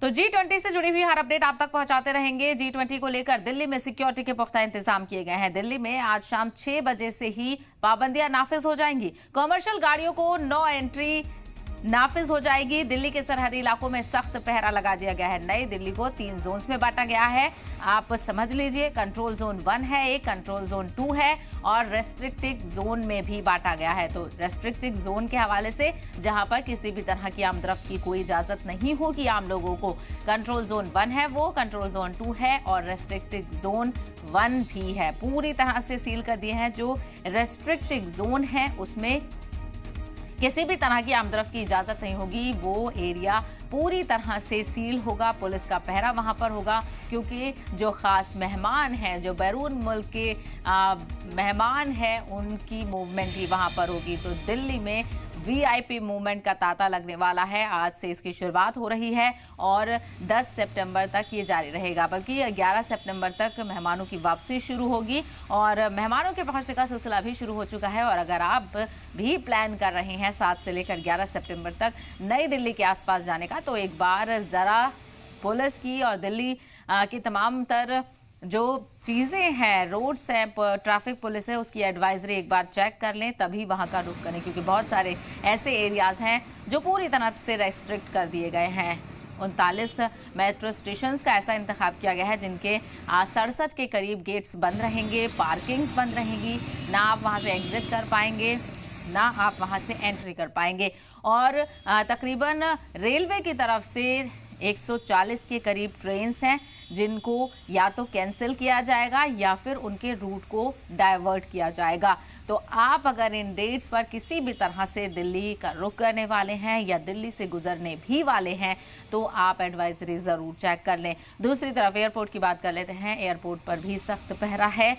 तो G20 से जुड़ी हुई हर अपडेट आप तक पहुंचाते रहेंगे। G20 को लेकर दिल्ली में सिक्योरिटी के पुख्ता इंतजाम किए गए हैं। दिल्ली में आज शाम 6 बजे से ही पाबंदियां नाफिज हो जाएंगी। कमर्शियल गाड़ियों को नो एंट्री नाफिज हो जाएगी। दिल्ली के सरहदी इलाकों में सख्त पहरा लगा दिया गया है। नई दिल्ली को 3 जोन्स में बांटा गया है। आप समझ लीजिए, कंट्रोल जोन 1 है, एक कंट्रोल जोन 2 है और रेस्ट्रिक्टेड जोन में भी बांटा गया है। तो रेस्ट्रिक्टेड जोन के हवाले से जहां पर किसी भी तरह की आमदरफ्त की कोई इजाजत नहीं होगी आम लोगों को, कंट्रोल जोन 1 है वो, कंट्रोल जोन 2 है और रेस्ट्रिक्टेड जोन 1 भी है। पूरी तरह से सील कर दिए हैं। जो रेस्ट्रिक्टेड जोन है उसमें किसी भी तरह की आमदरफ्त की इजाजत नहीं होगी। वो एरिया पूरी तरह से सील होगा। पुलिस का पहरा वहां पर होगा क्योंकि जो खास मेहमान हैं, जो बैरून मुल्क के मेहमान हैं, उनकी मूवमेंट ही वहां पर होगी। तो दिल्ली में वीआईपी मूवमेंट का तांता लगने वाला है। आज से इसकी शुरुआत हो रही है और 10 सितंबर तक ये जारी रहेगा, बल्कि 11 सितंबर तक मेहमानों की वापसी शुरू होगी और मेहमानों के पहुंचने का सिलसिला भी शुरू हो चुका है। और अगर आप भी प्लान कर रहे हैं 7 से लेकर 11 सितंबर तक नई दिल्ली के आसपास जाने का, तो एक बार ज़रा पुलिस की और दिल्ली की तमाम तर जो चीज़ें हैं, रोड्स हैं, ट्रैफिक पुलिस है, उसकी एडवाइजरी एक बार चेक कर लें, तभी वहां का रुख करें, क्योंकि बहुत सारे ऐसे एरियाज़ हैं जो पूरी तरह से रेस्ट्रिक्ट कर दिए गए हैं। 39 मेट्रो स्टेशन का ऐसा इंतखाब किया गया है जिनके 67 के करीब गेट्स बंद रहेंगे, पार्किंग्स बंद रहेंगी, ना आप वहां से एग्जिट कर पाएंगे, ना आप वहां से एंट्री कर पाएंगे। और तकरीबन रेलवे की तरफ से 140 के करीब ट्रेन्स हैं जिनको या तो कैंसिल किया जाएगा या फिर उनके रूट को डाइवर्ट किया जाएगा। तो आप अगर इन डेट्स पर किसी भी तरह से दिल्ली का रुख करने वाले हैं या दिल्ली से गुजरने भी वाले हैं तो आप एडवाइजरी ज़रूर चेक कर लें। दूसरी तरफ एयरपोर्ट की बात कर लेते हैं। एयरपोर्ट पर भी सख्त पहरा है।